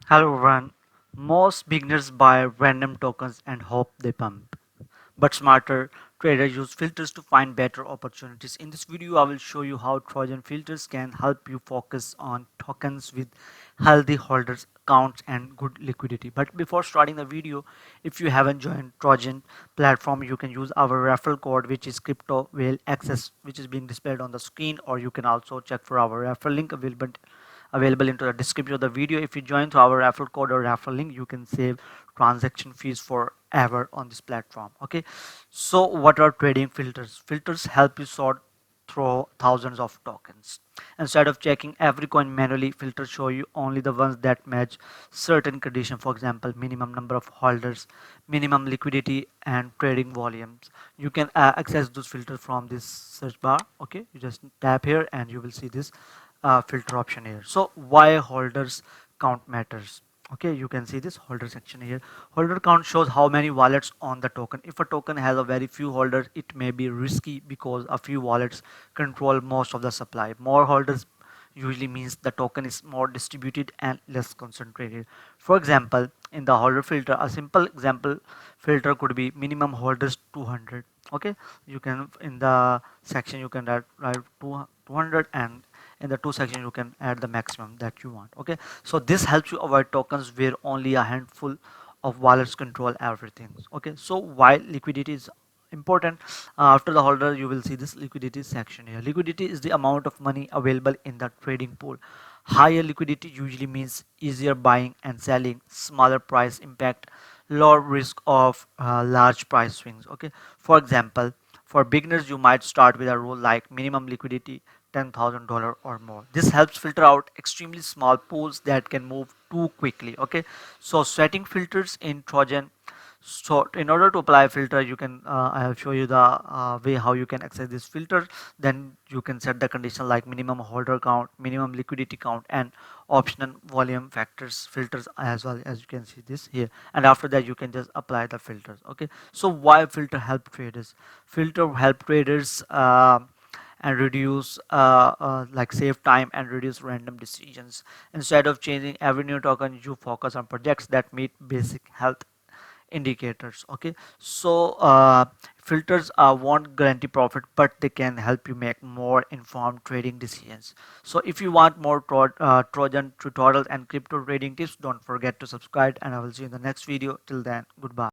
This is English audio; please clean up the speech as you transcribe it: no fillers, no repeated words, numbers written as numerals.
Hello everyone. Most beginners buy random tokens and hope they pump. But smarter traders use filters to find better opportunities. In this video, I will show you how Trojan filters can help you focus on tokens with healthy holders, counts, and good liquidity. But before starting the video, if you haven't joined Trojan platform, you can use our referral code, which is CryptoWhalexx, which is being displayed on the screen, or you can also check for our referral link available into the description of the video. If you join through our referral code or referral link, you can save transaction fees forever on this platform. Okay, so what are trading filters? Filters help you sort through thousands of tokens. Instead of checking every coin manually, filters show you only the ones that match certain conditions. For example, minimum number of holders, minimum liquidity, and trading volumes. You can access those filters from this search bar. Okay, you just tap here and you will see this filter option here. So why holders count matters? Okay, you can see this holder section here. Holder count shows how many wallets on the token. If a token has a very few holders, it may be risky because a few wallets control most of the supply. More holders usually means the token is more distributed and less concentrated. For example, in the holder filter, a simple example filter could be minimum holders 200. Okay, you can in the section you can write 200, and in the two section you can add the maximum that you want. Okay, so this helps you avoid tokens where only a handful of wallets control everything. Okay, so why liquidity is important? After the holder you will see this liquidity section here. Liquidity is the amount of money available in the trading pool. Higher liquidity usually means easier buying and selling, smaller price impact, lower risk of large price swings. Okay, for example, for beginners you might start with a rule like minimum liquidity $10,000 or more. This helps filter out extremely small pools that can move too quickly. Okay, so setting filters in Trojan. So in order to apply a filter, you can I have show you the way how you can access this filter. Then you can set the condition like minimum holder count, minimum liquidity count, and optional volume factors filters as well. As you can see this here, and after that you can just apply the filters. Okay, so why filter help traders? Filter help traders and reduce like save time and reduce random decisions. Instead of changing every new token, you focus on projects that meet basic health indicators. Okay, so filters won't guarantee profit, but they can help you make more informed trading decisions. So if you want more Trojan tutorials and crypto trading tips, don't forget to subscribe, and I will see you in the next video. Till then, goodbye.